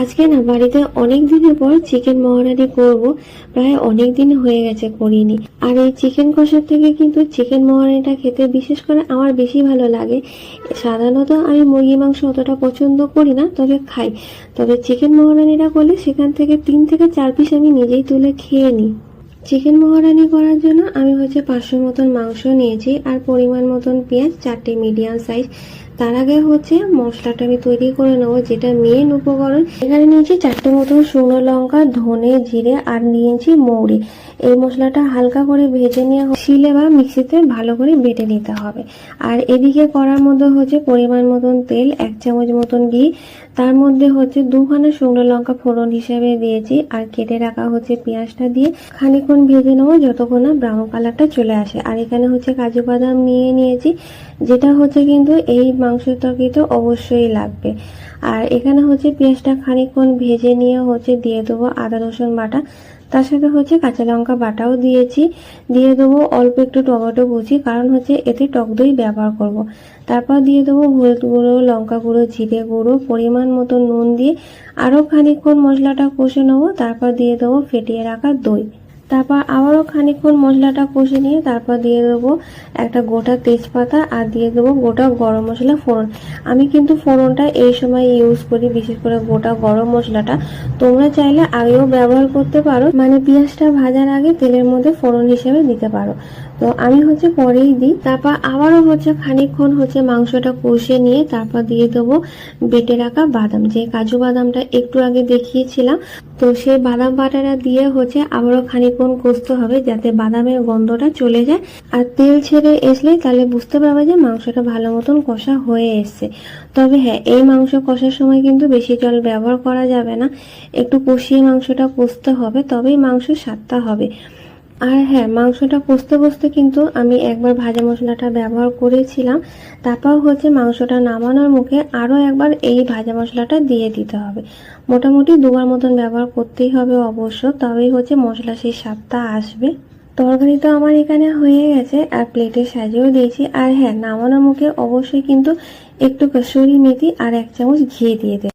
আজকে না বাড়িতে অনেক দিনের পর চিকেন মহারানি করব। প্রায় অনেক দিন হয়ে গেছে করিনি। আর এই চিকেন কষার থেকে কিন্তু চিকেন মহারানিটা খেতে বিশেষ করে আমার বেশি ভালো লাগে। সাধারণত আমি মুরগি মাংস অতটা পছন্দ করি না, তবে খাই। তবে চিকেন মহারানিটা করলে সেখান থেকে 3 থেকে 4 পিস আমি নিজেই তুলে খেয়ে নিই। চিকেন মহারানি করার জন্য আমি 500 মতন মাংস নিয়েছি, আর পরিমাণ মতন পেঁয়াজ 4টে মিডিয়াম সাইজ। তার আগে মশলাটা আমি তৈরি করে নেবো, যেটা মেন উপকরণ। এখানে নিয়েছি 4টে মতন শুকনো লঙ্কা, ধনে, জিরে আর নিয়েছি মৌরি। এই মশলাটা হালকা করে ভেজে নিয়ে শিলে বা মিক্সিতে ভালো করে বেটে নিতে হবে। আর এদিকে করার মধ্যে পরিমাণ মতন তেল, 1 চামচ মতন ঘি, তার মধ্যে 2খানা শুকনো লঙ্কা ফোড়ন হিসেবে দিয়েছি, আর কেটে রাখা পেঁয়াজটা দিয়ে খানিকক্ষণ ভেজে নেবো যতক্ষণ না ব্রাউন কালারটা চলে আসে। আর এখানে কাজু বাদাম নিয়েছি, যেটা কিন্তু এই মাংসের তরকারিতে অবশ্যই লাগবে। আর এখানে পেঁয়াজটা খানিকক্ষণ ভেজে নিয়ে দিয়ে দেবো আদা রসুন বাটা, তার সাথে কাঁচা লঙ্কা বাটাও দিয়েছি। দিয়ে দেবো অল্প একটু টমেটো কুচি, কারণ এতে টক দই ব্যবহার করব। তারপর দিয়ে দেবো হলুদ গুঁড়ো, লঙ্কা গুঁড়ো, জিরে গুঁড়ো, পরিমাণ মতো নুন দিয়ে আরও খানিকক্ষণ মশলাটা কষে নেবো। তারপর দিয়ে দেবো ফেটিয়ে রাখা দই। তারপর আবারও খানিকক্ষণ মশলাটা কষে নিয়ে তারপর দিয়ে দেবো একটা গোটা তেজপাতা, আর দিয়ে দেবো গোটা গরম মশলা ফোড়ন। আমি কিন্তু ফোড়নটা এই সময় ইউজ করি, বিশেষ করে গোটা গরম মশলাটা। তোমরা চাইলে আগেও ব্যবহার করতে পারো, মানে পেঁয়াজটা ভাজার আগে তেলের মধ্যে ফোড়ন হিসেবে দিতে পারো। তো আমি পরেই দিই। তারপর আবারও খানিকক্ষণ মাংসটা কষে নিয়ে তারপর দিয়ে দেবো বেটে রাখা বাদাম, যে কাজু বাদামটা একটু আগে দেখিয়েছিলাম। তো সেই বাদাম বাটাটা দিয়ে আবারও খানিকক্ষণ কষতে হবে, যাতে বাদামের গন্ধটা চলে যায়। আর তেল ছেড়ে আসলে তাহলে বুঝতে পারবে যে মাংসটা ভালো মতন কষা হয়ে এসছে। তবে হ্যাঁ, এই মাংস কষার সময় কিন্তু বেশি জল ব্যবহার করা যাবে না, একটু কষিয়ে মাংসটা কষতে হবে, তবেই মাংসের স্বাদটা হবে। আর হ্যাঁ, মাংসটা কষতে কিন্তু আমি একবার ভাজা মশলাটা ব্যবহার করেছিলাম। তারপর মাংসটা নামানোর মুখে আরও একবার এই ভাজা মশলাটা দিয়ে দিতে হবে। মোটামুটি 2বার মতন ব্যবহার করতেই হবে অবশ্য, তবেই মশলা সেই স্বাদটা আসবে। তরকারি তো আমার এখানে হয়ে গেছে, আর প্লেটে সাজিয়েও দিয়েছি। আর হ্যাঁ, নামানোর মুখে অবশ্যই কিন্তু একটু কসুরি মেথি আর 1 চামচ ঘি দিয়ে দেব।